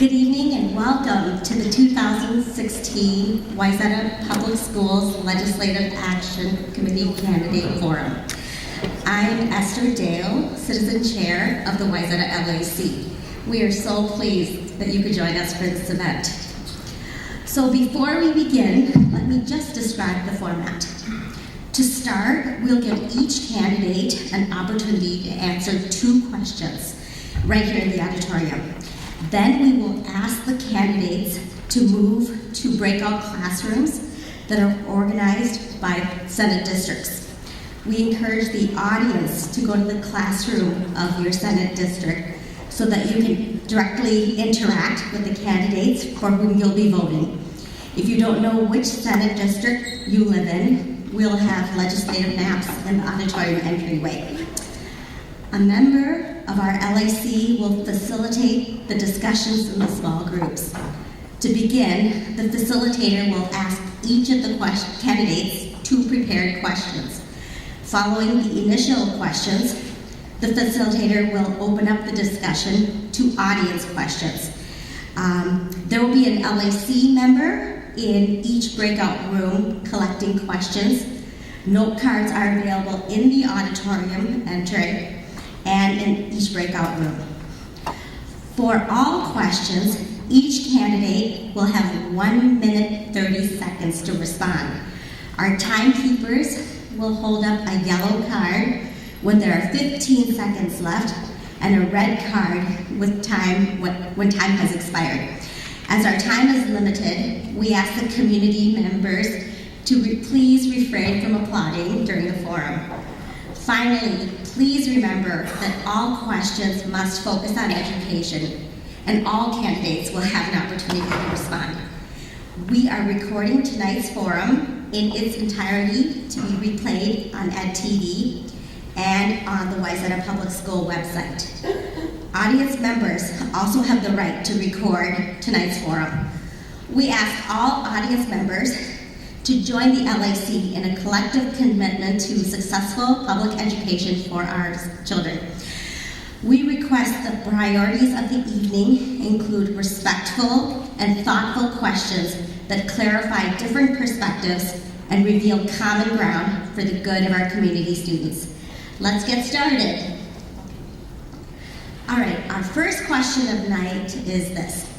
Good evening and welcome to the 2016 Wayzata Public Schools Legislative Action Committee Candidate Forum. I'm Esther Dale, Citizen Chair of the Wayzata LAC. We are so pleased that you could join us for this event. So before we begin, let me just describe the format. To start, we'll give each candidate an opportunity to answer 2 questions right here in the auditorium. Then we will ask the candidates to move to breakout classrooms that are organized by Senate districts. We encourage the audience to go to the classroom of your Senate district so that you can directly interact with the candidates for whom you'll be voting. If you don't know which Senate district you live in, we'll have legislative maps in the auditorium entryway. A member of our LAC will facilitate the discussions in the small groups. To begin, the facilitator will ask each of the candidates 2 prepared questions. Following the initial questions, the facilitator will open up the discussion to audience questions. There will be an LAC member in each breakout room collecting questions. Note cards are available in the auditorium entry and in each breakout room. For all questions, each candidate will have 1 minute 30 seconds to respond. Our timekeepers will hold up a yellow card when there are 15 seconds left and a red card with time when time has expired. As our time is limited, we ask the community members to please refrain from applauding during the forum. Finally, please remember that all questions must focus on education, and all candidates will have an opportunity to respond. We are recording tonight's forum in its entirety to be replayed on EdTV and on the Wayzata Public School website. Audience members also have the right to record tonight's forum. We ask all audience members to join the LAC in a collective commitment to successful public education for our children. We request that priorities of the evening include respectful and thoughtful questions that clarify different perspectives and reveal common ground for the good of our community students. Let's get started. All right, our first question of the night is this.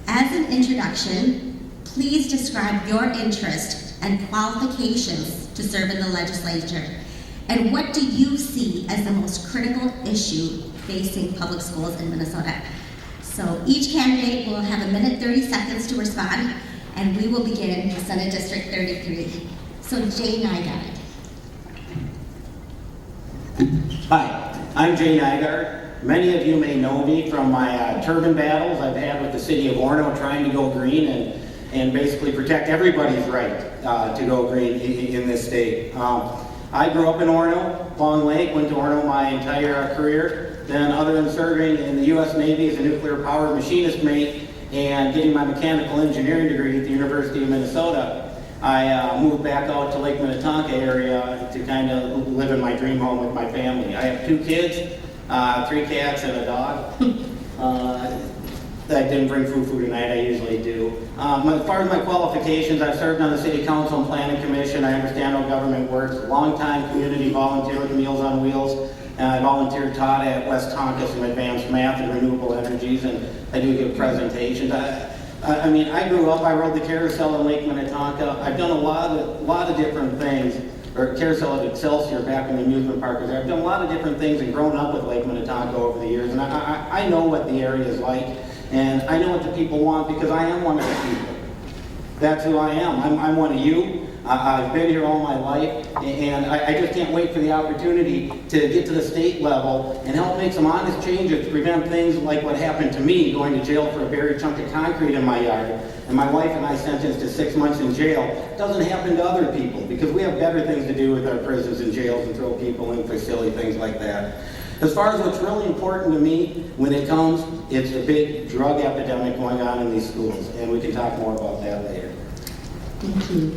As an introduction, please describe your interest and qualifications to serve in the legislature, and what do you see as the most critical issue facing public schools in Minnesota? So each candidate will have 1 minute 30 seconds to respond, and we will begin with Senate District 33. So Jay Nygaard. Hi, I'm Jay Nygaard. Many of you may know me from my turban battles I've had with the city of Orono trying to go green and basically protect everybody's right to go green in this state. I grew up in Orono, Long Lake, went to Orono my entire career. Then other than serving in the U.S. Navy as a nuclear power machinist mate and getting my mechanical engineering degree at the University of Minnesota, I moved back out to Lake Minnetonka area to kind of live in my dream home with my family. I have 2 kids, 3 cats and a dog. I didn't bring foo-foo tonight, I usually do. As far as my qualifications, I've served on the City Council and Planning Commission. I understand how government works. Long-time community volunteer with Meals on Wheels. And I volunteered taught at West Tonka some advanced math and renewable energies, and I do give presentations. I grew up, I rode the carousel in Lake Minnetonka. I've done a lot of different things, or carousel at Excelsior back when the amusement park was there. I've done a lot of different things and grown up with Lake Minnetonka over the years, and I know what the area is like. And I know what the people want because I am one of the people. That's who I am. I'm one of you. I've been here all my life, and I just can't wait for the opportunity to get to the state level and help make some honest changes to prevent things like what happened to me, going to jail for a buried chunk of concrete in my yard, and my wife and I sentenced to 6 months in jail. It doesn't happen to other people because we have better things to do with our prisons and jails and throw people in for silly things like that. As far as what's really important to me when it comes, it's a big drug epidemic going on in these schools, and we can talk more about that later. Thank you.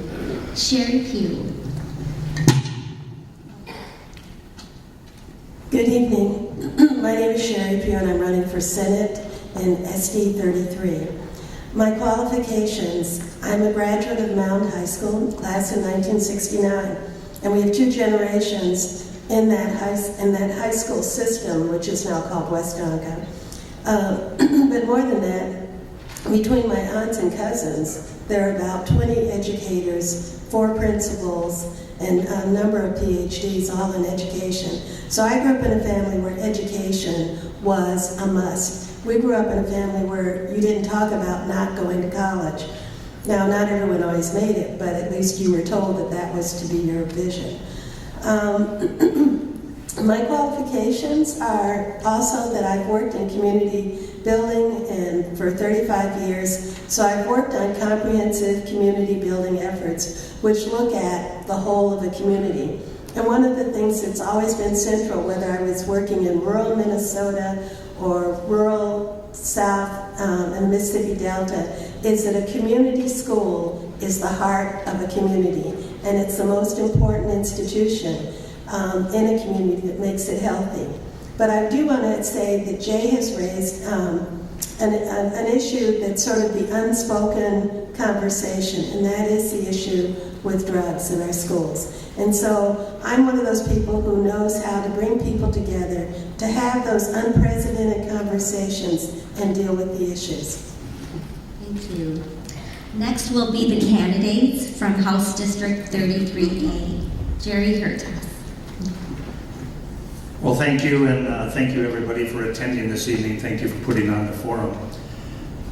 Sherry Pugh. Good evening. My name is Sherry Pugh, and I'm running for Senate in SD 33. My qualifications: I'm a graduate of Mound High School, class of 1969, and we have two generations in that high school system, which is now called West Tonka. But more than that, between my aunts and cousins, there are about 20 educators, 4 principals, and a number of PhDs, all in education. So I grew up in a family where education was a must. We grew up in a family where you didn't talk about not going to college. Now, not everyone always made it, but at least you were told that that was to be your vision. My qualifications are also that I've worked in community building and for 35 years, so I've worked on comprehensive community building efforts which look at the whole of a community. And one of the things that's always been central, whether I was working in rural Minnesota or rural South and the Mississippi Delta, is that a community school is the heart of a community, and it's the most important institution in a community that makes it healthy. But I do want to say that Jay has raised an issue that's sort of the unspoken conversation, and that is the issue with drugs in our schools. And so I'm one of those people who knows how to bring people together to have those unprecedented conversations and deal with the issues. Thank you. Next will be the candidates from House District 33A. Jerry Hurtas. Well, thank you, and thank you everybody for attending this evening. Thank you for putting on the forum.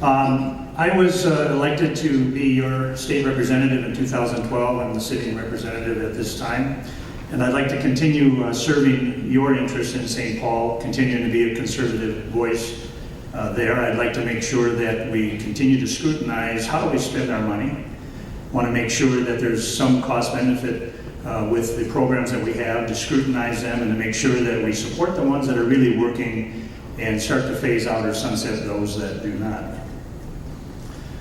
I was elected to be your state representative in 2012. I'm the sitting representative at this time, and I'd like to continue serving your interests in St. Paul, continuing to be a conservative voice there. I'd like to make sure that we continue to scrutinize how do we spend our money. I want to make sure that there's some cost benefit with the programs that we have, to scrutinize them and to make sure that we support the ones that are really working and start to phase out or sunset those that do not.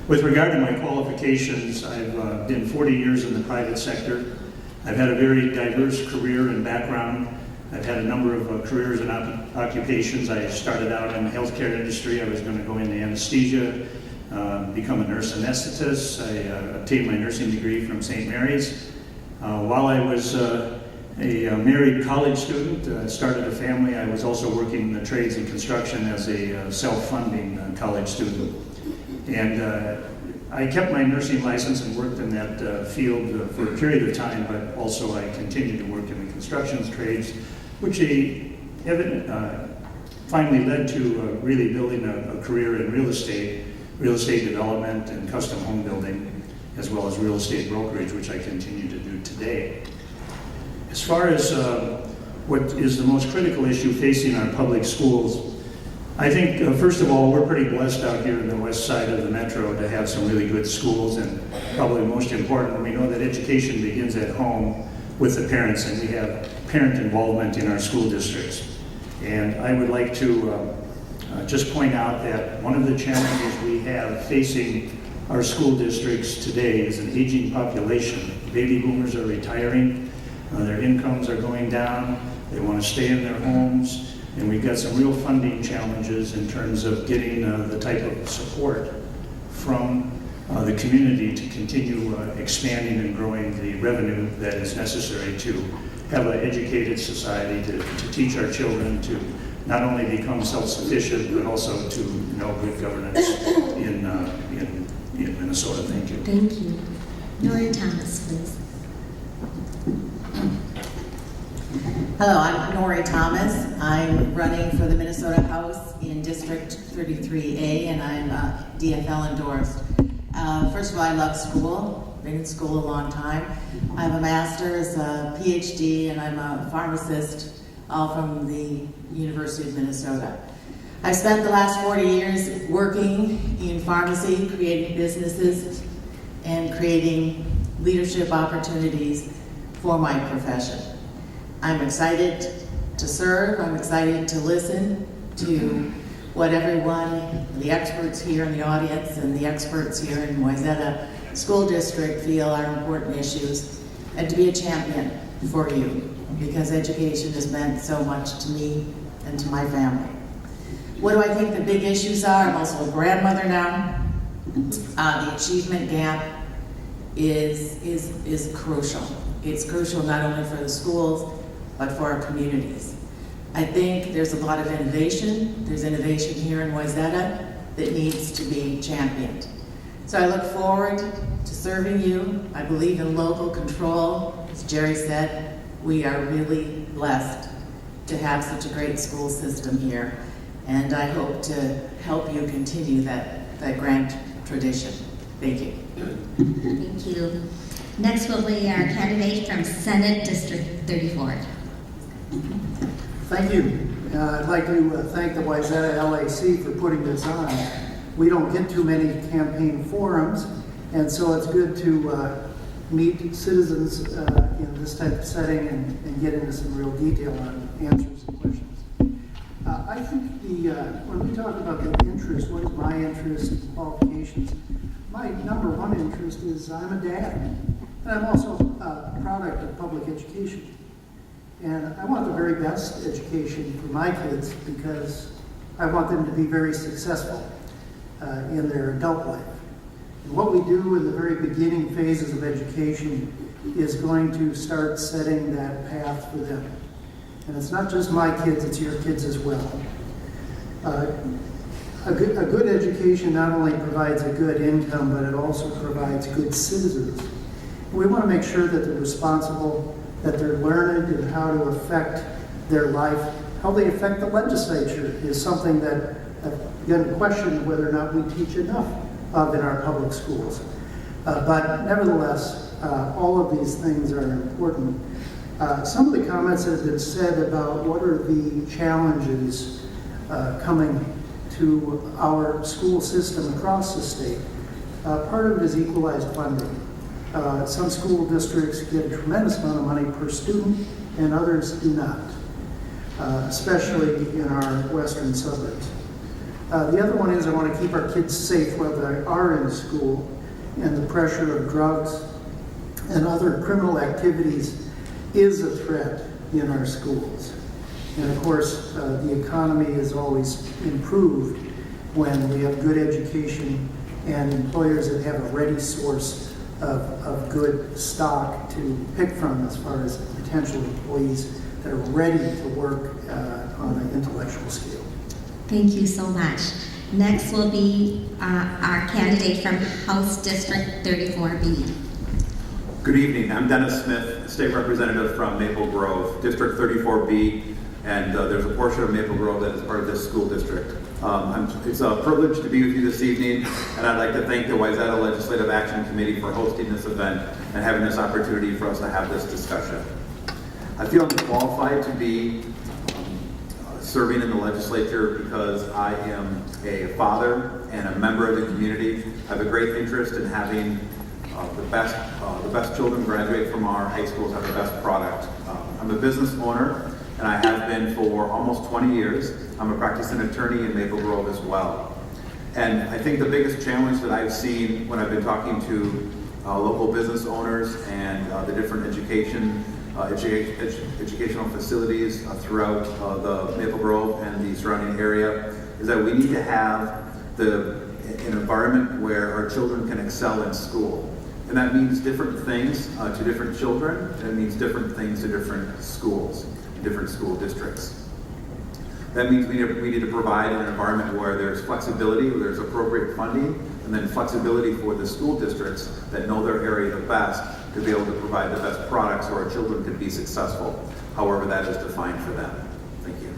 With regard to my qualifications, I've been 40 years in the private sector. I've had a very diverse career and background. I've had a number of careers and occupations. I started out in the healthcare industry. I was going to go into anesthesia, become a nurse anesthetist. I obtained my nursing degree from St. Mary's. While I was a married college student, started a family, I was also working in the trades and construction as a self-funding college student. And I kept my nursing license and worked in that field for a period of time, but also I continued to work in the construction trades, which finally led to really building a career in real estate development and custom home building, as well as real estate brokerage, which I continue to do today. As far as what is the most critical issue facing our public schools, I think, first of all, we're pretty blessed out here in the west side of the metro to have some really good schools, and probably most important, we know that education begins at home with the parents, and we have parent involvement in our school districts. And I would like to just point out that one of the challenges we have facing our school districts today is an aging population. Baby boomers are retiring, their incomes are going down, they want to stay in their homes, and we've got some real funding challenges in terms of getting the type of support from the community to continue expanding and growing the revenue that is necessary to have an educated society, to teach our children to not only become self-sufficient, but also to know good governance in Minnesota. Thank you. Thank you. Nora Thomas, please. Hello, I'm Nori Thomas. I'm running for the Minnesota House in District 33A, and I'm DFL endorsed. First of all, I love school. Been in school a long time. I have a master's, a PhD, and I'm a pharmacist, all from the University of Minnesota. I've spent the last 40 years working in pharmacy, creating businesses, and creating leadership opportunities for my profession. I'm excited to serve. I'm excited to listen to what everyone, the experts here in the audience and the experts here in Wayzata School District feel are important issues, and to be a champion for you, because education has meant so much to me and to my family. What do I think the big issues are? I'm also a grandmother now. The achievement gap is crucial. It's crucial not only for the schools, but for our communities. I think there's a lot of innovation. There's innovation here in Wayzata that needs to be championed. So I look forward to serving you. I believe in local control. As Jerry said, we are really blessed to have such a great school system here. And I hope to help you continue that grand tradition. Thank you. Thank you. Next will be our candidate from Senate District 34. Thank you. I'd like to thank the Wayzata LAC for putting this on. We don't get too many campaign forums, and so it's good to meet citizens in this type of setting and get into some real detail on answers and questions. I think when we talk about the interest, what is my interest and qualifications, my number one interest is I'm a dad, and I'm also a product of public education. And I want the very best education for my kids because I want them to be very successful in their adult life. And what we do in the very beginning phases of education is going to start setting that path for them. And it's not just my kids, it's your kids as well. A good education not only provides a good income, but it also provides good citizens. We want to make sure that they're responsible, that they're learned in how to affect their life. How they affect the legislature is something that I've begun to question whether or not we teach enough of in our public schools. But nevertheless, all of these things are important. Some of the comments that have been said about what are the challenges coming to our school system across the state, part of it is equalized funding. Some school districts get a tremendous amount of money per student, and others do not, especially in our western suburbs. The other one is I want to keep our kids safe while they are in school, and the pressure of drugs and other criminal activities is a threat in our schools. And of course, the economy is always improved when we have good education and employers that have a ready source of good stock to pick from as far as potential employees that are ready to work on an intellectual scale. Thank you so much. Next will be our candidate from House District 34B. Good evening. I'm Dennis Smith, State Representative from Maple Grove, District 34B, and there's a portion of Maple Grove that is part of this school district. It's a privilege to be with you this evening, and I'd like to thank the Wayzata Legislative Action Committee for hosting this event and having this opportunity for us to have this discussion. I feel I'm qualified to be serving in the legislature because I am a father and a member of the community. I have a great interest in having the best children graduate from our high schools, have the best product. I'm a business owner, and I have been for almost 20 years. I'm a practicing attorney in Maple Grove as well. And I think the biggest challenge that I've seen when I've been talking to local business owners and the different educational facilities throughout the Maple Grove and the surrounding area is that we need to have an environment where our children can excel in school. And that means different things to different children, and it means different things to different schools, different school districts. That means we need to provide an environment where there's flexibility, where there's appropriate funding, and then flexibility for the school districts that know their area the best to be able to provide the best products so our children can be successful, however that is defined for them. Thank you.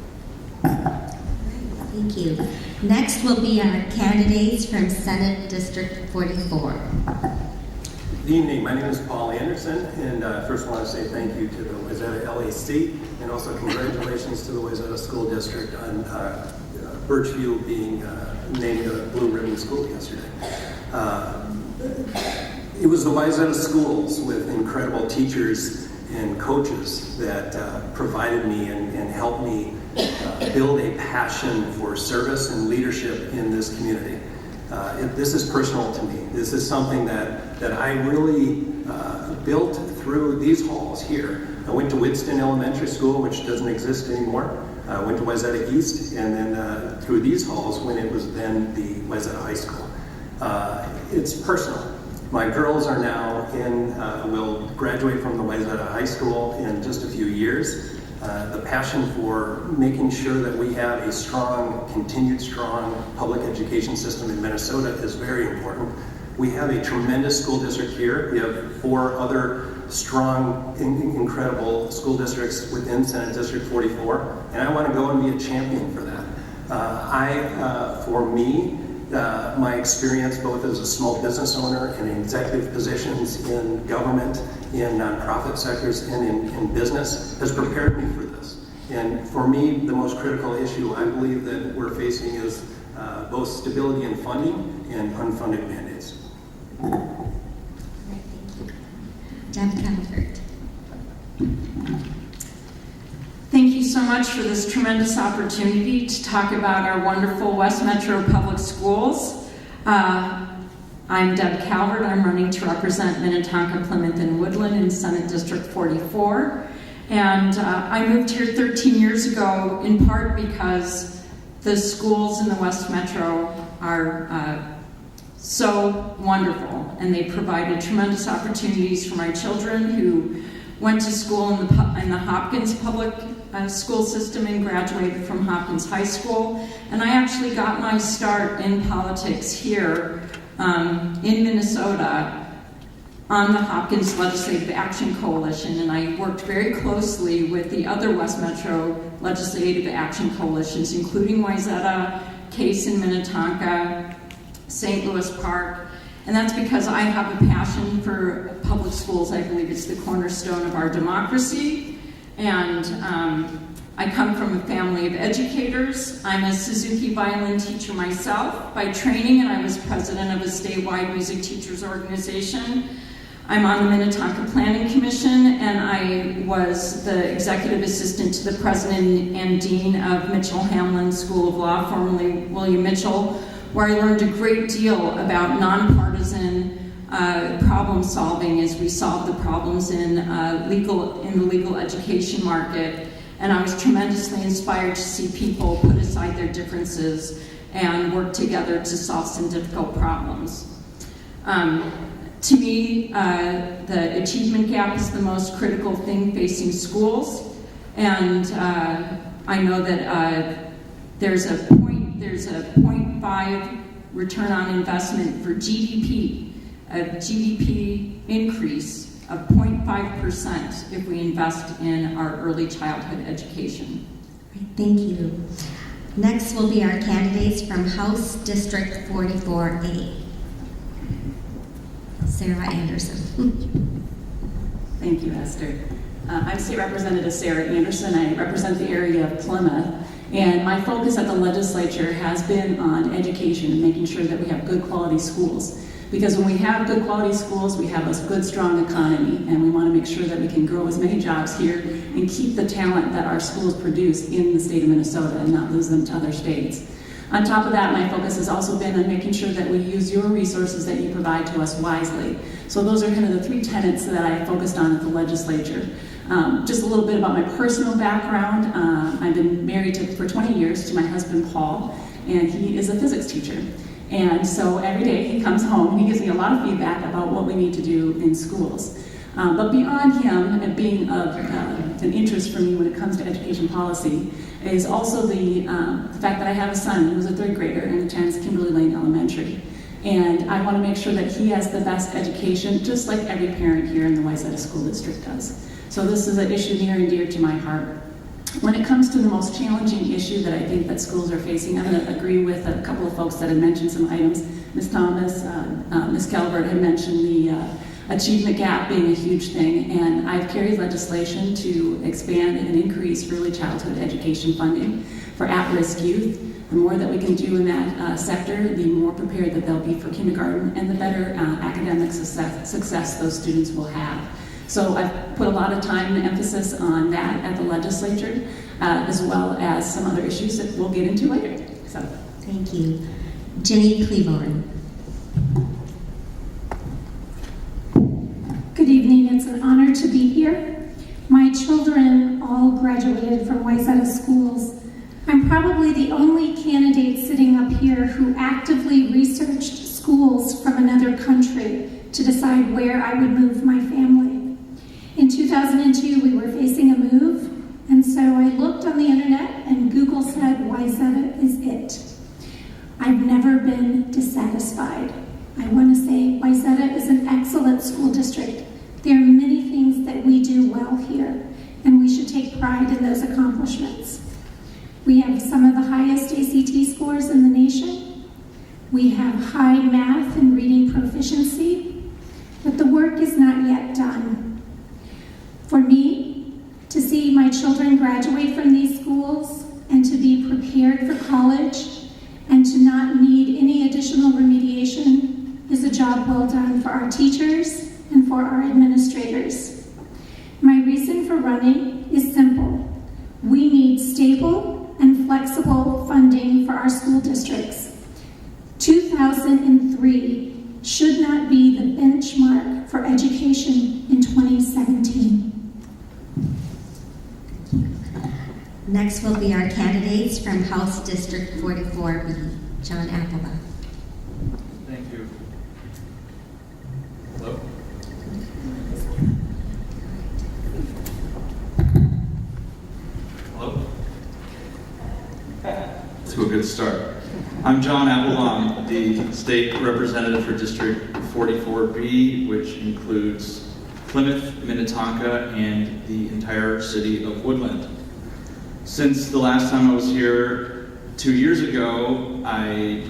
Thank you. Next will be our candidates from Senate District 44. Good evening. My name is Paul Anderson, and first I want to say thank you to the Wayzata LAC, and also congratulations to the Wayzata School District on Birchview being named a Blue Ribbon School yesterday. It was the Wayzata schools with incredible teachers and coaches that provided me and helped me build a passion for service and leadership in this community. This is personal to me. This is something that I really built through these halls here. I went to Widston Elementary School, which doesn't exist anymore. went to Wayzata East, and then through these halls when it was then the Wayzata High School. It's personal. My girls are now will graduate from the Wayzata High School in just a few years. The passion for making sure that we have a continued strong public education system in Minnesota is very important. We have a tremendous school district here. We have 4 other strong, incredible school districts within Senate District 44, and I want to go and be a champion for that. For me, my experience both as a small business owner and in executive positions in government, in nonprofit sectors, and in business has prepared me for this. And for me, the most critical issue I believe that we're facing is both stability in funding and unfunded mandates. Deb Calvert. Thank you so much for this tremendous opportunity to talk about our wonderful West Metro Public Schools. I'm Deb Calvert. I'm running to represent Minnetonka, Plymouth, and Woodland in Senate District 44. And I moved here 13 years ago in part because the schools in the West Metro are so wonderful, and they provided tremendous opportunities for my children who went to school in the Hopkins public school system and graduated from Hopkins High School. And I actually got my start in politics here in Minnesota on the Hopkins Legislative Action Coalition, and I worked very closely with the other West Metro Legislative Action Coalitions, including Wayzata, Case in Minnetonka, St. Louis Park, and that's because I have a passion for public schools. I believe it's the cornerstone of our democracy, and I come from a family of educators. I'm a Suzuki violin teacher myself by training, and I was president of a statewide music teachers organization. I'm on the Minnetonka Planning Commission, and I was the executive assistant to the president and dean of Mitchell Hamlin School of Law, formerly William Mitchell, where I learned a great deal about nonpartisan problem solving as we solve the problems in the legal education market. And I was tremendously inspired to see people put aside their differences and work together to solve some difficult problems. To me, the achievement gap is the most critical thing facing schools, and I know that there's a 0.5 return on investment for GDP, a GDP increase of 0.5% if we invest in our early childhood education. Thank you. Next will be our candidates from House District 44A. Sarah Anderson. Thank you, Esther. I'm State Representative Sarah Anderson. I represent the area of Plymouth, and my focus at the legislature has been on education and making sure that we have good quality schools. Because when we have good quality schools, we have a good, strong economy, and we want to make sure that we can grow as many jobs here and keep the talent that our schools produce in the state of Minnesota and not lose them to other states. On top of that, my focus has also been on making sure that we use your resources that you provide to us wisely. So those are kind of the 3 tenets that I focused on at the legislature. Just a little bit about my personal background. I've been married for 20 years to my husband, Paul, and he is a physics teacher. And so every day he comes home and he gives me a lot of feedback about what we need to do in schools. But beyond him and being of an interest for me when it comes to education policy is also the fact that I have a son who's a 3rd grader and attends Kimberly Lane Elementary. And I want to make sure that he has the best education, just like every parent here in the Wayzata School District does. So this is an issue near and dear to my heart. When it comes to the most challenging issue that I think that schools are facing, I'm going to agree with a couple of folks that had mentioned some items. Ms. Thomas, Ms. Calvert had mentioned the achievement gap being a huge thing, and I've carried legislation to expand and increase early childhood education funding for at-risk youth. The more that we can do in that sector, the more prepared that they'll be for kindergarten and the better academic success those students will have. So I've put a lot of time and emphasis on that at the legislature, as well as some other issues that we'll get into later. So, Thank you. Jenny Cleveland. Good evening. It's an honor to be here. My children all graduated from Wayzata schools I'm probably the only candidate sitting up here who actively researched schools from another country to decide where I would move my family. In 2002, we were facing a move, and so I looked on the internet and Google said, Wayzata is it. I've never been dissatisfied. I want to say Wayzata is an excellent school district. There are many things that we do well here, and we should take pride in those accomplishments. We have some of the highest ACT scores in the nation. We have high math and reading proficiency, but the work is not yet done. For me, to see my children graduate from these schools and to be prepared for college and to not need any additional remediation is a job well done for our teachers and for our administrators. My reason for running is simple. We need stable and flexible funding for our school districts. 2003 should not be the benchmark for education in 2017. Next will be our candidates from House District 44B. John Applebaum. Thank you. Hello? Hello? To a good start. I'm John Applebaum, the state representative for District 44B, which includes Plymouth, Minnetonka, and the entire city of Woodland. Since the last time I was here 2 years ago, I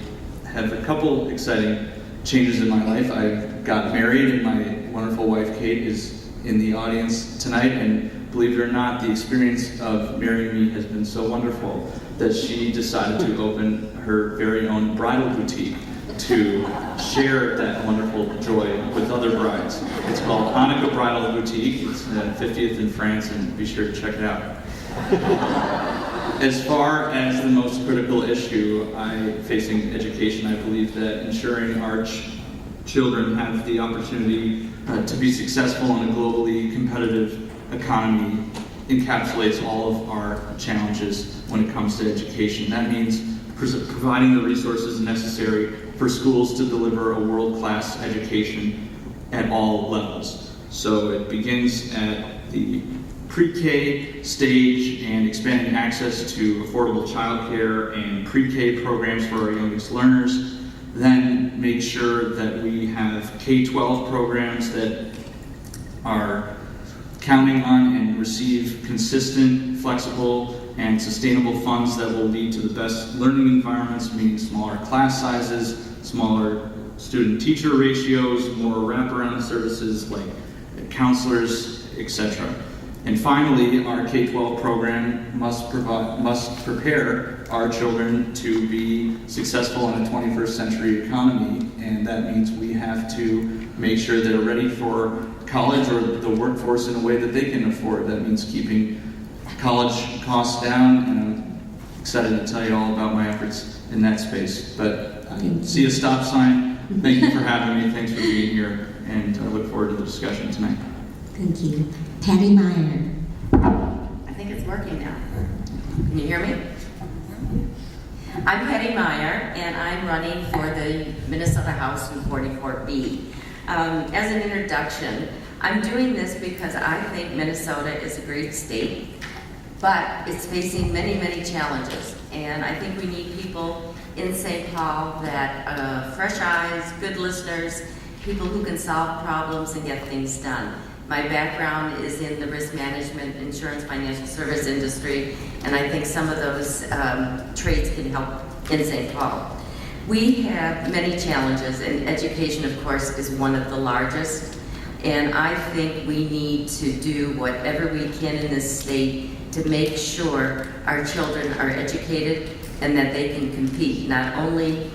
have a couple exciting changes in my life. I got married, and my wonderful wife Kate is in the audience tonight, and believe it or not, the experience of marrying me has been so wonderful that she decided to open her very own bridal boutique to share that wonderful joy with other brides. It's called Hanukkah Bridal Boutique. It's 50th in France, and be sure to check it out. As far as the most critical issue facing education, I believe that ensuring our children have the opportunity to be successful in a globally competitive economy encapsulates all of our challenges when it comes to education. That means providing the resources necessary for schools to deliver a world-class education at all levels. So it begins at the pre-K stage and expanding access to affordable childcare and pre-K programs for our youngest learners. Then make sure that we have K-12 programs that are counting on and receive consistent, flexible, and sustainable funds that will lead to the best learning environments, meaning smaller class sizes, smaller student-teacher ratios, more wraparound services like counselors, etc. And finally, our K-12 program must prepare our children to be successful in a 21st century economy, and that means we have to make sure they're ready for college or the workforce in a way that they can afford. That means keeping college costs down, and I'm excited to tell you all about my efforts in that space. But I see a stop sign. Thank you for having me. Thanks for being here, and I look forward to the discussion tonight. Thank you. Patty Meyer. I think it's working now. Can you hear me? I'm Patty Meyer, and I'm running for the Minnesota House in 44B. As an introduction, I'm doing this because I think Minnesota is a great state, but it's facing many, many challenges. And I think we need people in St. Paul that fresh eyes, good listeners, people who can solve problems and get things done. My background is in the risk management, insurance, financial service industry, and I think some of those traits can help in St. Paul. We have many challenges, and education, of course, is one of the largest. And I think we need to do whatever we can in this state to make sure our children are educated and that they can compete, not only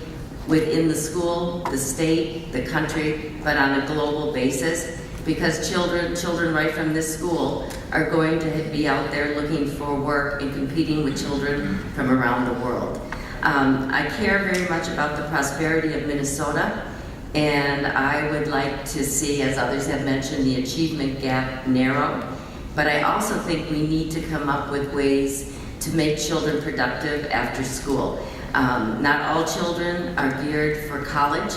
within the school, the state, the country, but on a global basis. Because children right from this school are going to be out there looking for work and competing with children from around the world. I care very much about the prosperity of Minnesota, and I would like to see, as others have mentioned, the achievement gap narrow. But I also think we need to come up with ways to make children productive after school. Not all children are geared for college.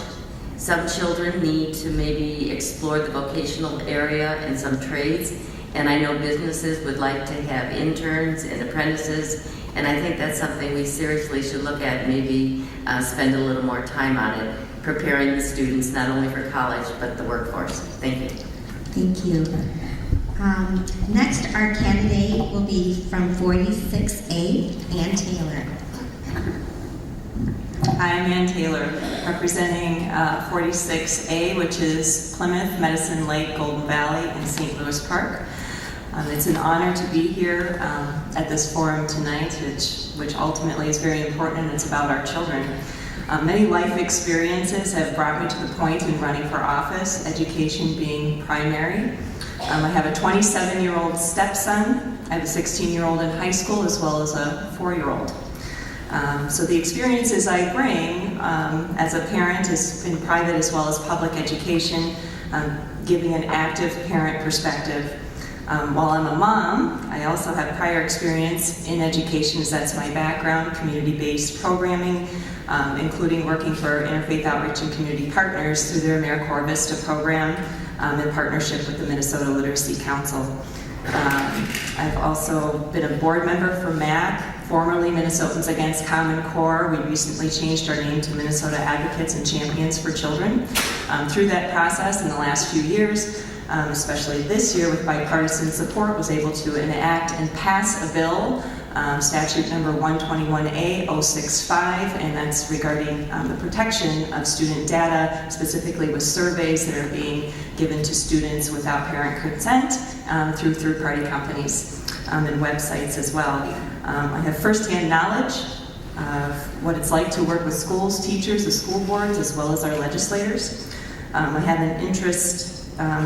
Some children need to maybe explore the vocational area and some trades. And I know businesses would like to have interns and apprentices, and I think that's something we seriously should look at, maybe spend a little more time on it, preparing the students not only for college, but the workforce. Thank you. Thank you. Next, our candidate will be from 46A, Ann Taylor. Hi, I'm Ann Taylor, representing 46A, which is Plymouth, Medicine Lake, Golden Valley, and St. Louis Park. It's an honor to be here at this forum tonight, which ultimately is very important, and it's about our children. Many life experiences have brought me to the point in running for office, education being primary. I have a 27-year-old stepson, I have a 16-year-old in high school, as well as a 4-year-old. So the experiences I bring as a parent is in private as well as public education, giving an active parent perspective. While I'm a mom, I also have prior experience in education, as that's my background, community-based programming, including working for Interfaith Outreach and Community Partners through their AmeriCorps Vista program in partnership with the Minnesota Literacy Council. I've also been a board member for MAC, formerly Minnesotans Against Common Core. We recently changed our name to Minnesota Advocates and Champions for Children. Through that process in the last few years, especially this year with bipartisan support, was able to enact and pass a bill, statute number 121A-065, and that's regarding the protection of student data, specifically with surveys that are being given to students without parent consent through third-party companies and websites as well. I have firsthand knowledge of what it's like to work with schools, teachers, the school boards, as well as our legislators. I have an interest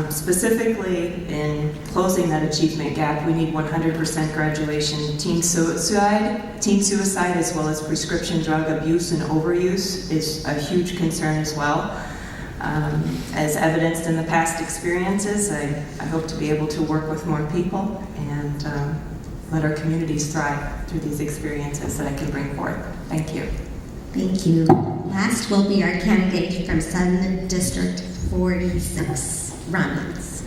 specifically in closing that achievement gap. We need 100% graduation. Teen suicide as well as prescription drug abuse and overuse is a huge concern as well. As evidenced in the past experiences, I hope to be able to work with more people and let our communities thrive through these experiences that I can bring forth. Thank you. Thank you. Last will be our candidate from Senate District 46. Ron Latz.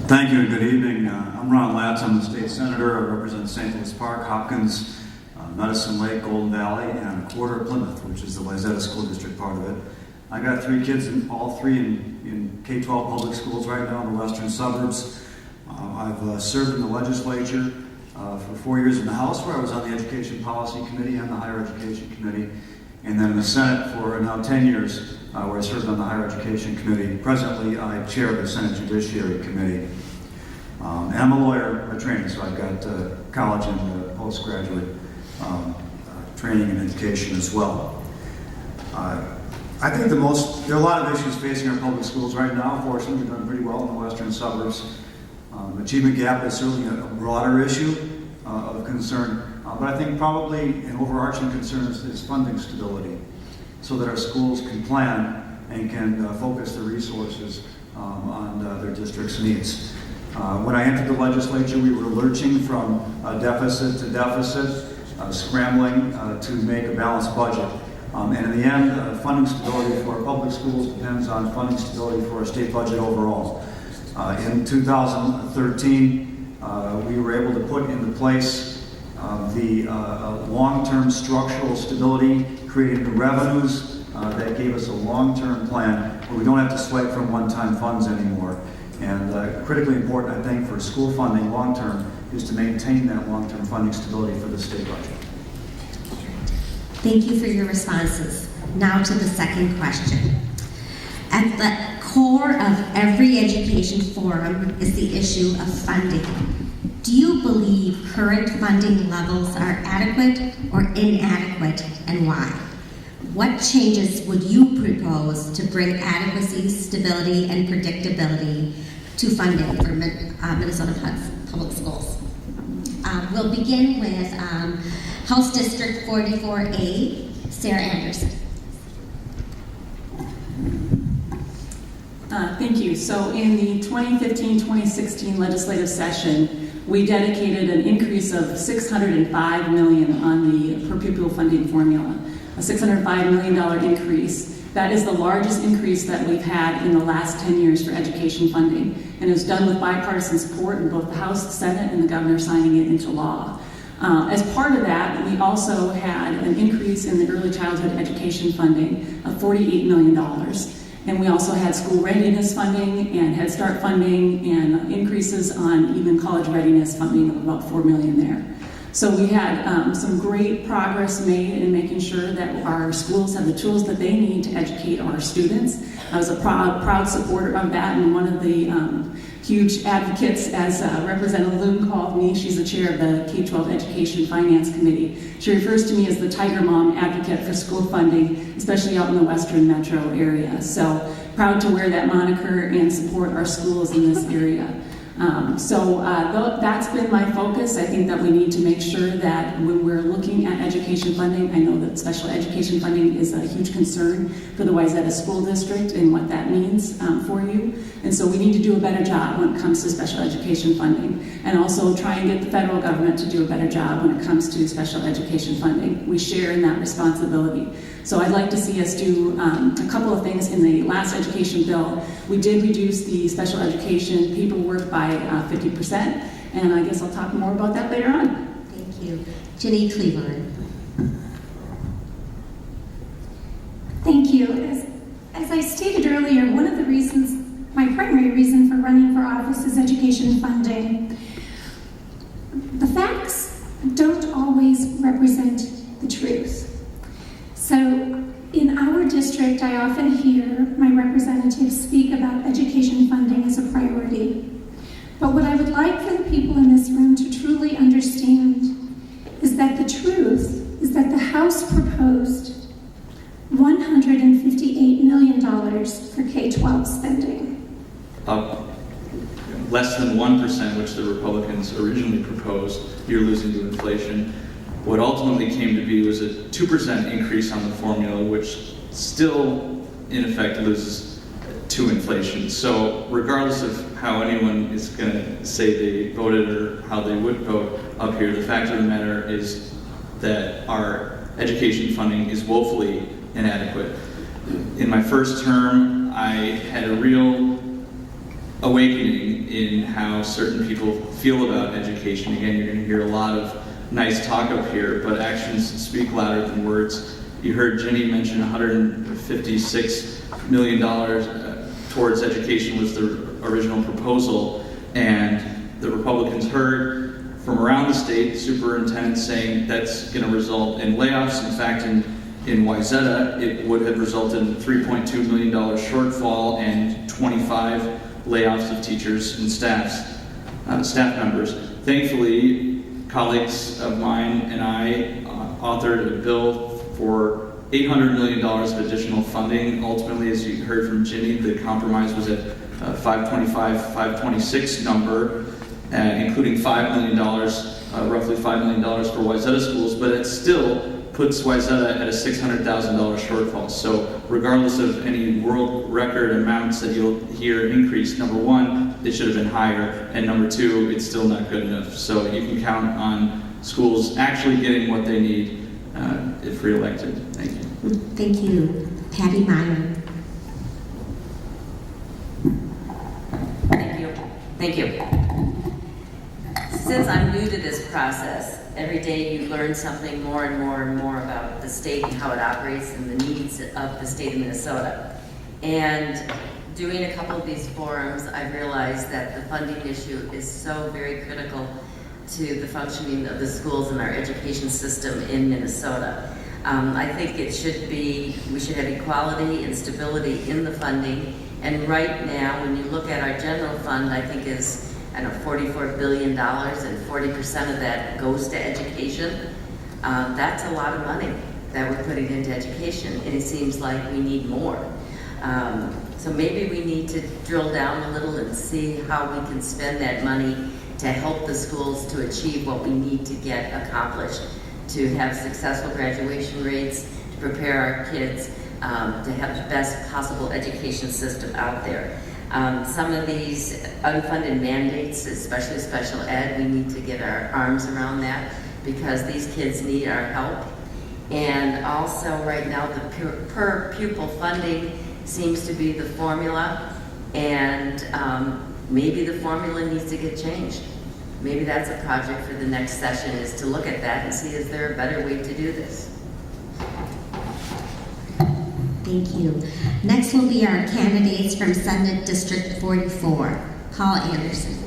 Thank you and good evening. I'm Ron Latz. I'm the state senator. I represent St. Louis Park, Hopkins, Medicine Lake, Golden Valley, and a quarter of Plymouth, which is the Wayzata School District part of it. I got 3 kids, all 3 in K-12 public schools right now in the western suburbs. I've served in the legislature for 4 years in the House, where I was on the Education Policy Committee and the Higher Education Committee, and then in the Senate for now 10 years, where I served on the Higher Education Committee. Presently, I chair the Senate Judiciary Committee. And I'm a lawyer by training, so I've got college and postgraduate training and education as well. I think there are a lot of issues facing our public schools right now. Fortunately, we're doing pretty well in the western suburbs. Achievement gap is certainly a broader issue of concern, but I think probably an overarching concern is funding stability, so that our schools can plan and can focus their resources on their district's needs. When I entered the legislature, we were lurching from deficit to deficit, scrambling to make a balanced budget. And in the end, funding stability for our public schools depends on funding stability for our state budget overall. In 2013, we were able to put into place the long-term structural stability, creating the revenues that gave us a long-term plan where we don't have to swipe from one-time funds anymore. And critically important, I think, for school funding long-term is to maintain that long-term funding stability for the state budget. Thank you for your responses. Now to the second question. At the core of every education forum is the issue of funding. Do you believe current funding levels are adequate or inadequate, and why? What changes would you propose to bring adequacy, stability, and predictability to funding for Minnesota Public Schools? We'll begin with House District 44A, Sarah Anderson. Thank you. So in the 2015-2016 legislative session, we dedicated an increase of $605 million on the per pupil funding formula, a $605 million increase. That is the largest increase that we've had in the last 10 years for education funding, and it was done with bipartisan support in both the House, the Senate, and the governor signing it into law. As part of that, we also had an increase in the early childhood education funding of $48 million. And we also had school readiness funding and Head Start funding and increases on even college readiness funding of about $4 million there. So we had some great progress made in making sure that our schools have the tools that they need to educate our students. I was a proud supporter of that, and one of the huge advocates, as Representative Loon called me, she's the chair of the K-12 Education Finance Committee. She refers to me as the Tiger Mom advocate for school funding, especially out in the Western Metro area. So proud to wear that moniker and support our schools in this area. That's been my focus. I think that we need to make sure that when we're looking at education funding, I know that special education funding is a huge concern for the Wayzata School District and what that means for you. And so we need to do a better job when it comes to special education funding, and also try and get the federal government to do a better job when it comes to special education funding. We share in that responsibility. So I'd like to see us do a couple of things in the last education bill. We did reduce the special education paperwork by 50%, and I guess I'll talk more about that later on. Thank you. Jenny Cleveland. Thank you. As I stated earlier, one of the reasons, my primary reason for running for office is education funding. The facts don't always represent the truth. So in our district, I often hear my representatives speak about education funding as a priority. But what I would like for the people in this room to truly understand is that the truth is that the House proposed $158 million for K-12 spending. Less than 1%, which the Republicans originally proposed. You're losing to inflation. What ultimately came to be was a 2% increase on the formula, which still, in effect, loses to inflation. So regardless of how anyone is going to say they voted or how they would vote up here, the fact of the matter is that our education funding is woefully inadequate. In my first term, I had a real awakening in how certain people feel about education. Again, you're going to hear a lot of nice talk up here, but actions speak louder than words. You heard Jenny mention $156 million towards education was the original proposal, and the Republicans heard from around the state superintendents saying that's going to result in layoffs. In fact, in Wayzata, it would have resulted in a $3.2 million shortfall and 25 layoffs of teachers and staff members. Thankfully, colleagues of mine and I authored a bill for $800 million of additional funding. Ultimately, as you heard from Ginny, the compromise was at 526 number, including $5 million, roughly $5 million for Wayzata schools, but it still puts Wayzata at a $600,000 shortfall. So regardless of any world record amounts that you'll hear increase, number one, they should have been higher, and number two, it's still not good enough. So you can count on schools actually getting what they need if reelected. Thank you. Thank you. Patty Meyer. Thank you. Since I'm new to this process, every day you learn something more and more and more about the state and how it operates and the needs of the state of Minnesota. And doing a couple of these forums, I've realized that the funding issue is so very critical to the functioning of the schools and our education system in Minnesota. I think it should be, we should have equality and stability in the funding. And right now, when you look at our general fund, I think is, I don't know, $44 billion, and 40% of that goes to education. That's a lot of money that we're putting into education, and it seems like we need more. So maybe we need to drill down a little and see how we can spend that money to help the schools to achieve what we need to get accomplished, to have successful graduation rates, to prepare our kids to have the best possible education system out there. Some of these unfunded mandates, especially special ed, we need to get our arms around that because these kids need our help. And also right now the per pupil funding seems to be the formula, and maybe the formula needs to get changed. Maybe that's a project for the next session, is to look at that and see, is there a better way to do this? Thank you. Next will be our candidates from Senate District 44. Paul Anderson.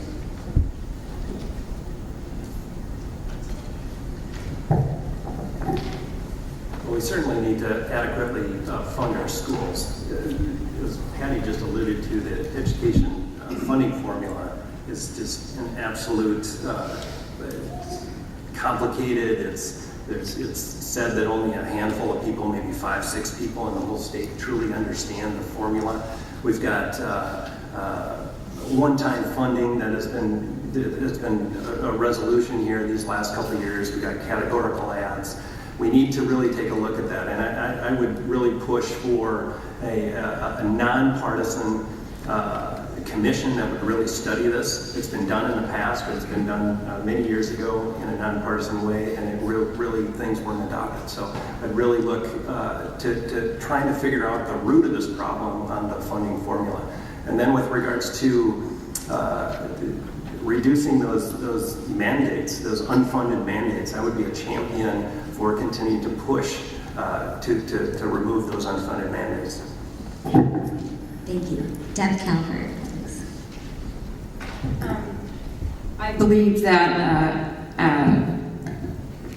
Well, we certainly need to adequately fund our schools. As Patty just alluded to, the education funding formula is just an absolute complicated. It's said that only a handful of people, maybe 5-6 people in the whole state, truly understand the formula. We've got one-time funding that has been a resolution here these last couple of years. We've got categorical ads. We need to really take a look at that, and I would really push for a nonpartisan commission that would really study this. It's been done in the past, but it's been done many years ago in a nonpartisan way, and it really things weren't adopted. So I'd really look to trying to figure out the root of this problem on the funding formula. And then with regards to reducing those mandates, those unfunded mandates, I would be a champion for continuing to push to remove those unfunded mandates. Thank you. Deb Calvert. I believe that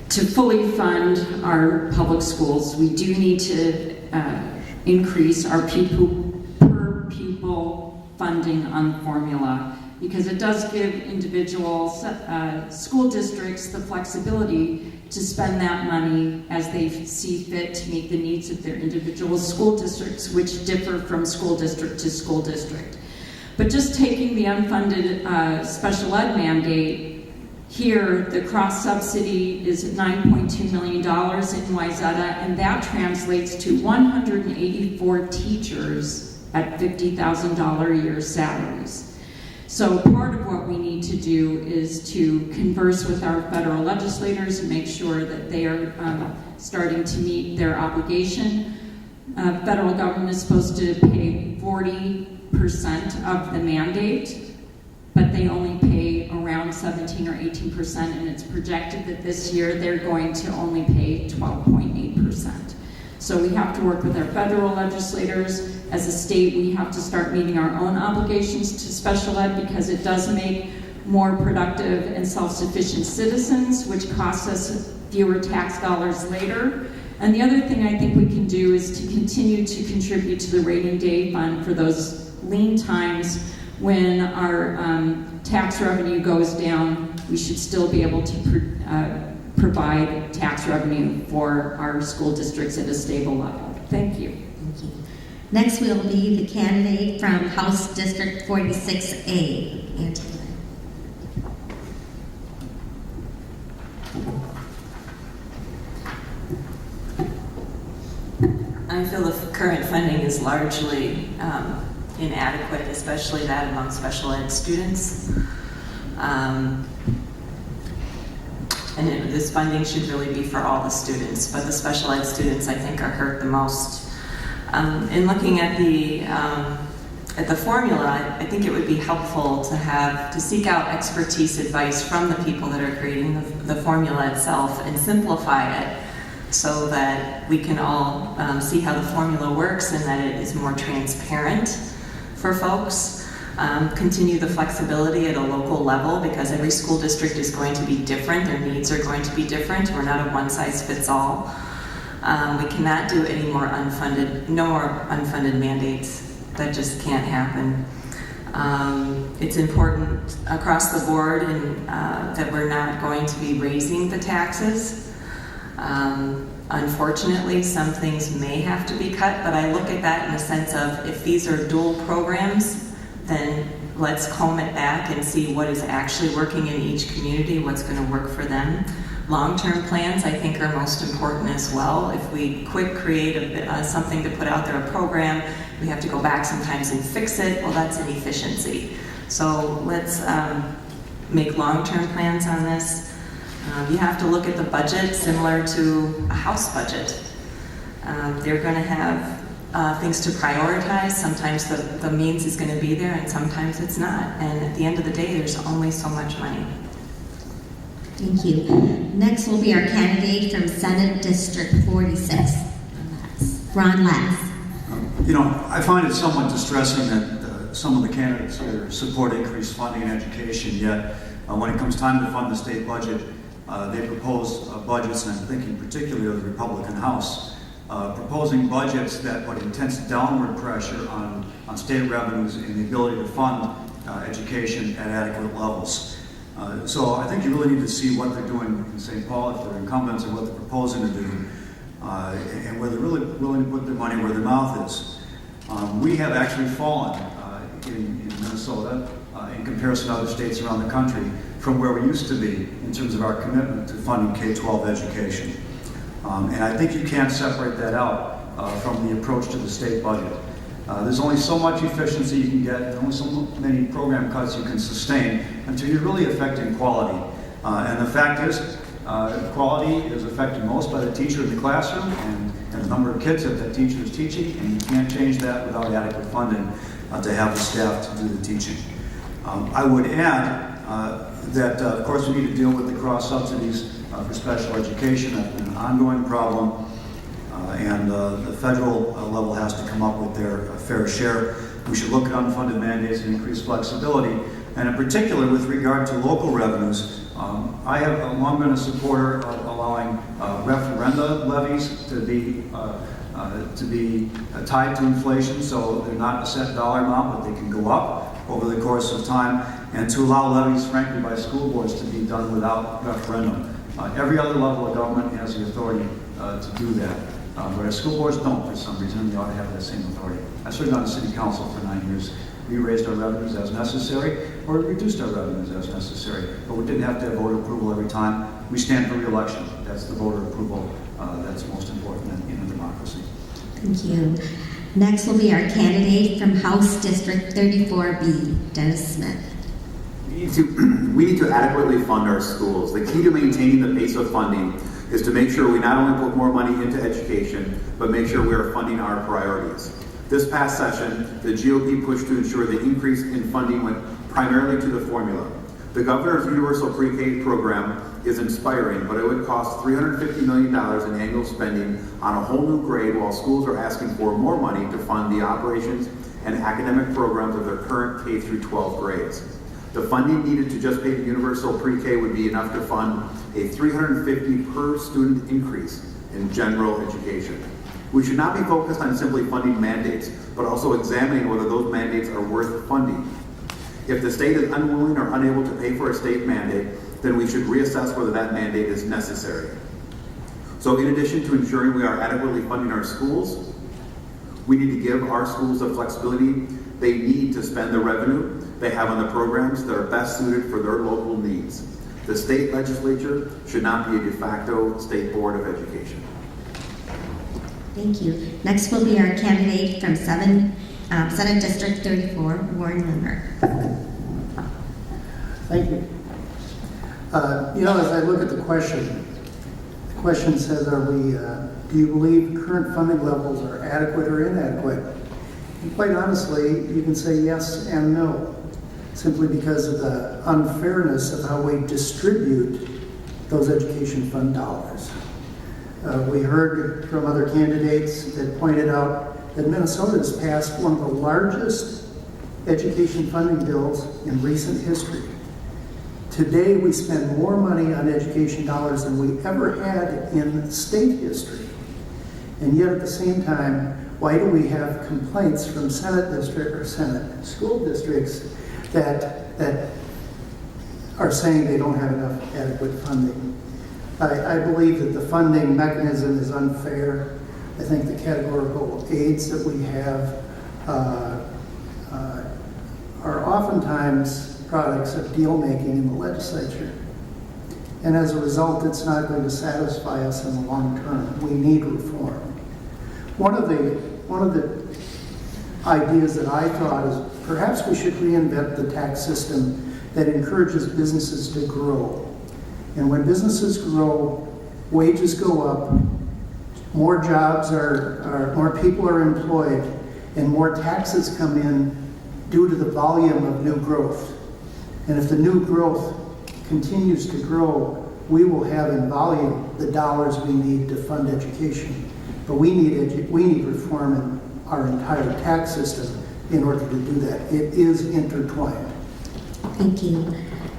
to fully fund our public schools, we do need to increase our per pupil funding on formula, because it does give individual school districts the flexibility to spend that money as they see fit to meet the needs of their individual school districts, which differ from school district to school district. But just taking the unfunded special ed mandate, here the cross subsidy is at $9.2 million in Wayzata, and that translates to 184 teachers at $50,000 a year salaries. So part of what we need to do is to converse with our federal legislators and make sure that they are starting to meet their obligation. Federal government is supposed to pay 40% of the mandate, but they only pay around 17 or 18%, and it's projected that this year they're going to only pay 12.8%. So we have to work with our federal legislators. As a state, we have to start meeting our own obligations to special ed, because it does make more productive and self-sufficient citizens, which costs us fewer tax dollars later. And the other thing I think we can do is to continue to contribute to the rainy day fund for those lean times when our tax revenue goes down. We should still be able to provide tax revenue for our school districts at a stable level. Thank you. Thank you. Next will be the candidate from House District 46A, Ann Taylor. I feel the current funding is largely inadequate, especially that among special ed students. And this funding should really be for all the students, but the special ed students, I think, are hurt the most. In looking at the formula, I think it would be helpful to seek out expertise advice from the people that are creating the formula itself and simplify it so that we can all see how the formula works and that it is more transparent for folks. Continue the flexibility at a local level, because every school district is going to be different. Their needs are going to be different. We're not a one-size-fits-all. We cannot do any more no more unfunded mandates. That just can't happen. It's important across the board that we're not going to be raising the taxes. Unfortunately, some things may have to be cut, but I look at that in the sense of, if these are dual programs, then let's comb it back and see what is actually working in each community, what's going to work for them. Long-term plans, I think, are most important as well. If we quick create something to put out there, a program, we have to go back sometimes and fix it. Well, that's inefficiency. So let's make long-term plans on this. You have to look at the budget similar to a house budget. They're going to have things to prioritize. Sometimes the means is going to be there, and sometimes it's not. And at the end of the day, there's only so much money. Thank you. Next will be our candidate from Senate District 46, Ron Latz. You know, I find it somewhat distressing that some of the candidates here support increased funding in education, yet when it comes time to fund the state budget, they propose budgets, and I'm thinking particularly of the Republican House, proposing budgets that put intense downward pressure on state revenues and the ability to fund education at adequate levels. So I think you really need to see what they're doing in St. Paul, if they're incumbents, and what they're proposing to do, and where they're really willing to put their money where their mouth is. We have actually fallen in Minnesota in comparison to other states around the country from where we used to be in terms of our commitment to funding K-12 education. And I think you can't separate that out from the approach to the state budget. There's only so much efficiency you can get, and only so many program cuts you can sustain until you're really affecting quality. And the fact is, quality is affected most by the teacher in the classroom and the number of kids that that teacher is teaching, and you can't change that without adequate funding to have the staff to do the teaching. I would add that, of course, we need to deal with the cross subsidies for special education. That's been an ongoing problem. And the federal level has to come up with their fair share. We should look at unfunded mandates and increase flexibility. And in particular, with regard to local revenues, I have long been a supporter of allowing referenda levies to be tied to inflation, so they're not a set dollar amount, but they can go up over the course of time, and to allow levies, frankly, by school boards to be done without referendum. Every other level of government has the authority to do that. But our school boards don't for some reason, and they ought to have that same authority. I served on the city council for 9 years. We raised our revenues as necessary, or reduced our revenues as necessary, but we didn't have to have voter approval every time. We stand for re-election. That's the voter approval that's most important in a democracy. Thank you. Next will be our candidate from House District 34B, Dennis Smith. We need to adequately fund our schools. The key to maintaining the pace of funding is to make sure we not only put more money into education, but make sure we are funding our priorities. This past session, the GOP pushed to ensure the increase in funding went primarily to the formula. The governor's universal pre-K program is inspiring, but it would cost $350 million in annual spending on a whole new grade, while schools are asking for more money to fund the operations and academic programs of their current K through 12 grades. The funding needed to just pay the universal pre-K would be enough to fund a $350 per student increase in general education. We should not be focused on simply funding mandates, but also examining whether those mandates are worth funding. If the state is unwilling or unable to pay for a state mandate, then we should reassess whether that mandate is necessary. So in addition to ensuring we are adequately funding our schools, we need to give our schools the flexibility they need to spend the revenue they have on the programs that are best suited for their local needs. The state legislature should not be a de facto state board of education. Thank you. Next will be our candidate from Senate District 34, Warren Limmer. Thank you. As I look at the question says, do you believe current funding levels are adequate or inadequate? And quite honestly, you can say yes and no, simply because of the unfairness of how we distribute those education fund dollars. We heard from other candidates that pointed out that Minnesota has passed one of the largest education funding bills in recent history. Today, we spend more money on education dollars than we ever had in state history. And yet at the same time, why do we have complaints from Senate school districts that are saying they don't have enough adequate funding? I believe that the funding mechanism is unfair. I think the categorical aids that we have are oftentimes products of deal making in the legislature. And as a result, it's not going to satisfy us in the long term. We need reform. One of the ideas that I thought is perhaps we should reinvent the tax system that encourages businesses to grow. And when businesses grow, wages go up, more jobs more people are employed, and more taxes come in due to the volume of new growth. And if the new growth continues to grow, we will have in volume the dollars we need to fund education. But we need reform in our entire tax system in order to do that. It is intertwined. Thank you.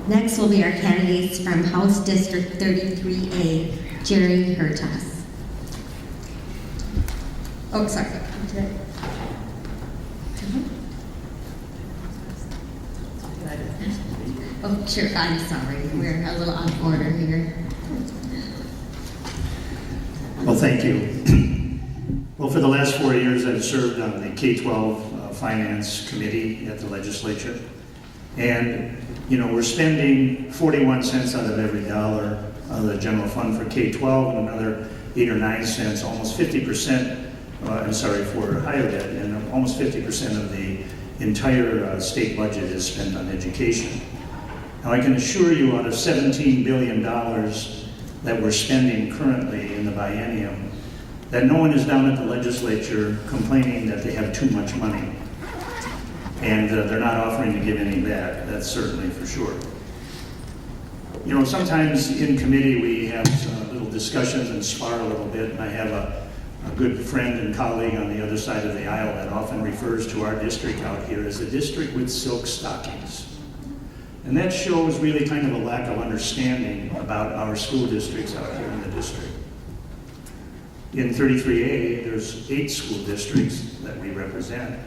Next will be our candidates from House District 33A, Jerry Hurtas. Oh, sorry. Oh, sure. I'm sorry. We're a little off order here. Well, thank you. Well, for the last 4 years, I've served on the K-12 Finance Committee at the legislature. And, you know, we're spending 41 cents out of every dollar of the general fund for K-12 and another 8 or 9 cents, almost 50%, for higher ed, and almost 50% of the entire state budget is spent on education. Now, I can assure you, out of $17 billion that we're spending currently in the biennium, that no one is down at the legislature complaining that they have too much money. And they're not offering to give any back, that's certainly for sure. You know, sometimes in committee we have some little discussions and spar a little bit, and I have a good friend and colleague on the other side of the aisle that often refers to our district out here as a district with silk stockings. And that shows really kind of a lack of understanding about our school districts out here in the district. In 33A, there's 8 school districts that we represent,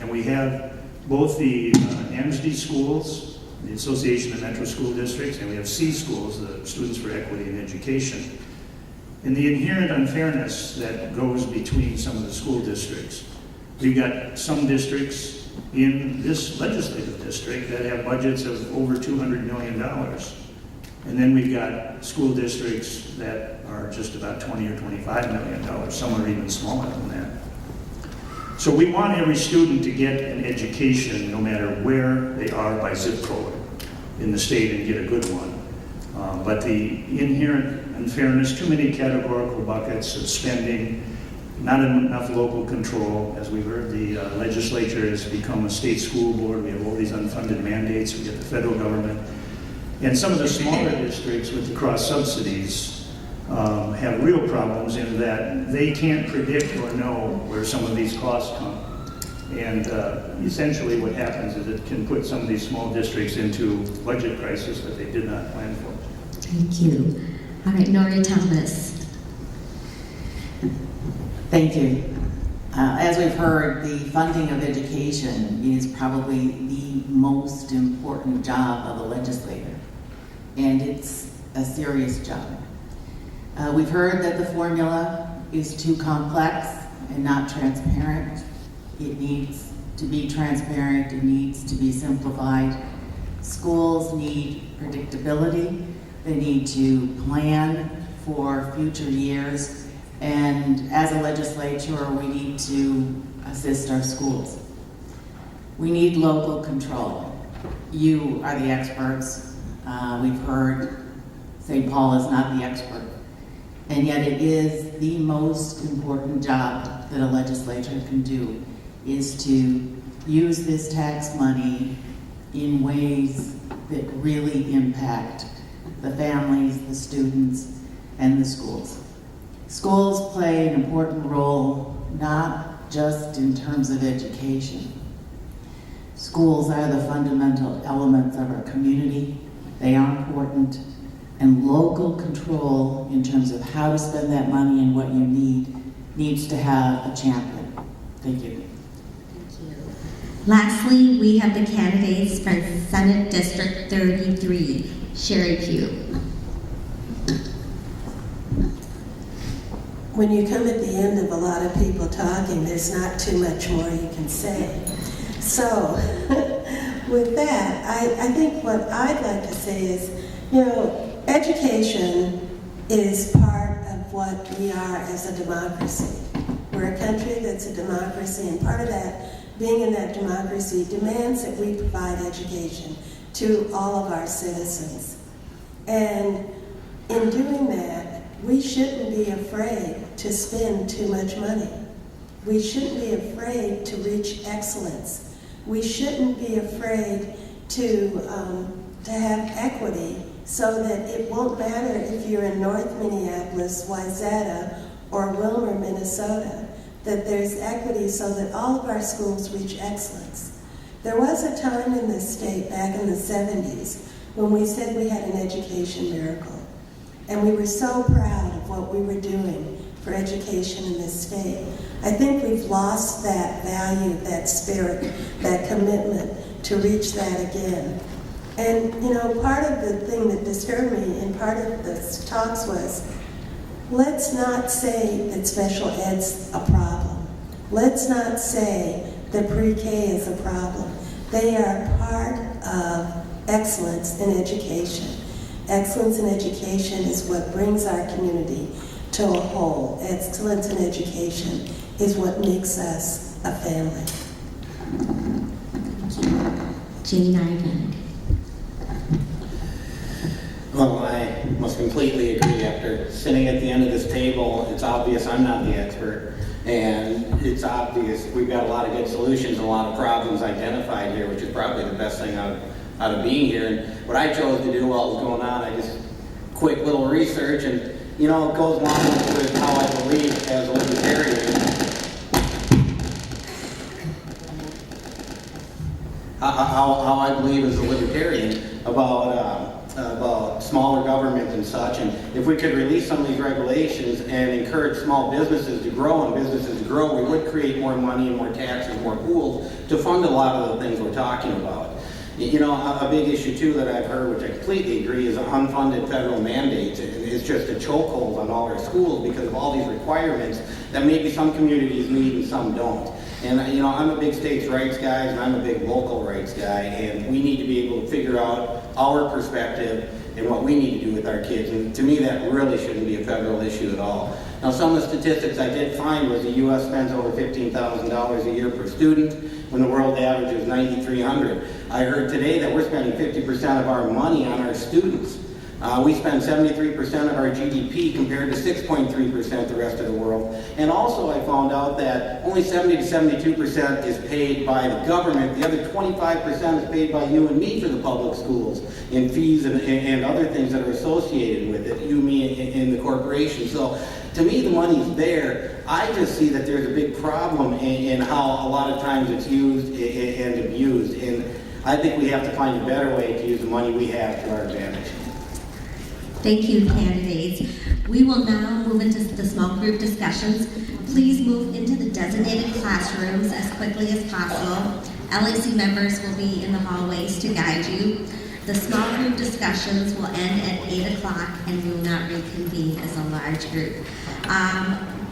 and we have both the AMSD schools, the Association of Metro School Districts, and we have C schools, the Students for Equity in Education. And the inherent unfairness that goes between some of the school districts. We've got some districts in this legislative district that have budgets of over $200 million. And then we've got school districts that are just about $20 or $25 million. Some are even smaller than that. So we want every student to get an education no matter where they are by zip code in the state and get a good one. But the inherent unfairness, too many categorical buckets of spending, not enough local control. As we heard, the legislature has become a state school board. We have all these unfunded mandates. We get the federal government. And some of the smaller districts with the cross subsidies have real problems in that they can't predict or know where some of these costs come. And essentially what happens is it can put some of these small districts into budget crisis that they did not plan for. Thank you. All right, Nori Thomas. Thank you. As we've heard, the funding of education is probably the most important job of a legislator, and it's a serious job. We've heard that the formula is too complex and not transparent. It needs to be transparent, it needs to be simplified. Schools need predictability, they need to plan for future years, and as a legislature, we need to assist our schools. We need local control. You are the experts. We've heard St. Paul is not the expert, and yet it is the most important job that a legislature can do, is to use this tax money in ways that really impact the families, the students, and the schools. Schools play an important role, not just in terms of education. Schools are the fundamental elements of our community. They are important, and local control in terms of how to spend that money and what you need needs to have a champion. Thank you. Lastly, we have the candidates from Senate District 33, Sherry Pugh. When you come at the end of a lot of people talking, there's not too much more you can say. So, with that, I think what I'd like to say is, you know, education is part of what we are as a democracy. We're a country that's a democracy, and part of that, being in that democracy, demands that we provide education to all of our citizens. And in doing that, we shouldn't be afraid to spend too much money. We shouldn't be afraid to reach excellence. We shouldn't be afraid to have equity, so that it won't matter if you're in North Minneapolis, Wayzata, or Wilmer, Minnesota, that there's equity so that all of our schools reach excellence. There was a time in this state back in the 70s when we said we had an education miracle. And we were so proud of what we were doing for education in this state. I think we've lost that value, that spirit, that commitment to reach that again. And you know, part of the thing that disturbed me in part of the talks was, let's not say that special ed's a problem. Let's not say that pre-K is a problem. They are part of excellence in education. Excellence in education is what brings our community to a whole. Excellence in education is what makes us a family. Thank you. Jane Ivan. Well, I must completely agree. After sitting at the end of this table, it's obvious I'm not the expert. And it's obvious we've got a lot of good solutions and a lot of problems identified here, which is probably the best thing out of being here. And what I chose to do while it was going on, I just quick little research, and you know, it goes along with how I believe as a libertarian. How I believe as a libertarian about smaller government and such. And if we could release some of these regulations and encourage small businesses to grow, and businesses to grow, we would create more money and more taxes, more pools to fund a lot of the things we're talking about. You know, a big issue too that I've heard, which I completely agree, is unfunded federal mandates. It's just a chokehold on all our schools because of all these requirements that maybe some communities need and some don't. And you know, I'm a big states' rights guy, and I'm a big local rights guy, and we need to be able to figure out our perspective and what we need to do with our kids. And to me, that really shouldn't be a federal issue at all. Now, some of the statistics I did find was the U.S. spends over $15,000 a year per student, when the world average is $9,300. I heard today that we're spending 50% of our money on our students. We spend 73% of our GDP compared to 6.3% the rest of the world. And also I found out that only 70 to 72% is paid by the government. The other 25% is paid by you and me for the public schools in fees and other things that are associated with it, you, me, and the corporation. So to me, the money's there. I just see that there's a big problem in how a lot of times it's used and abused. And I think we have to find a better way to use the money we have to our advantage. Thank you, candidates. We will now move into the small group discussions. Please move into the designated classrooms as quickly as possible. LAC members will be in the hallways to guide you. The small group discussions will end at 8 o'clock and we will not reconvene as a large group.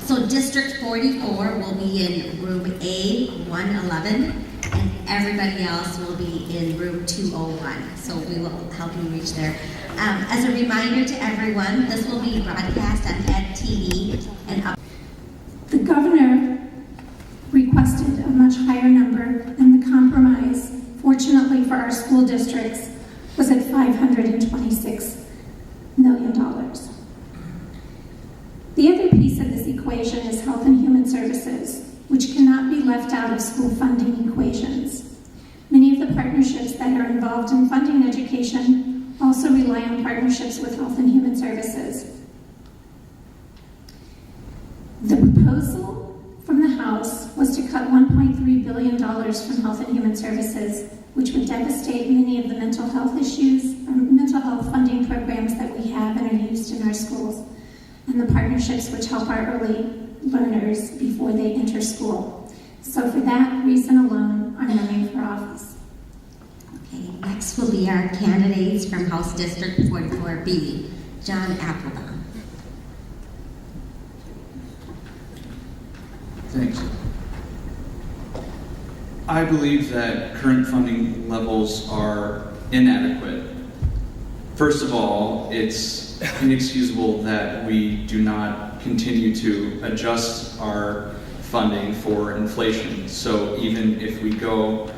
So District 44 will be in room A111 and everybody else will be in room 201. So we will help you reach there. As a reminder to everyone, this will be broadcast on Ed TV and up. The governor requested a much higher number, and the compromise, fortunately for our school districts, was at $526 million. The other piece of this equation is health and human services, which cannot be left out of school funding equations. Many of the partnerships that are involved in funding education also rely on partnerships with health and human services. The proposal from the House was to cut $1.3 billion from health and human services, which would devastate many of the mental health issues, mental health funding programs that we have and are used in our schools, and the partnerships which help our early learners before they enter school. So for that reason alone, I'm running for office. Okay, next will be our candidates from House District 44B. John Applebaum. Thanks. I believe that current funding levels are inadequate First of all, it's inexcusable that we do not continue to adjust our funding for inflation. So even if we go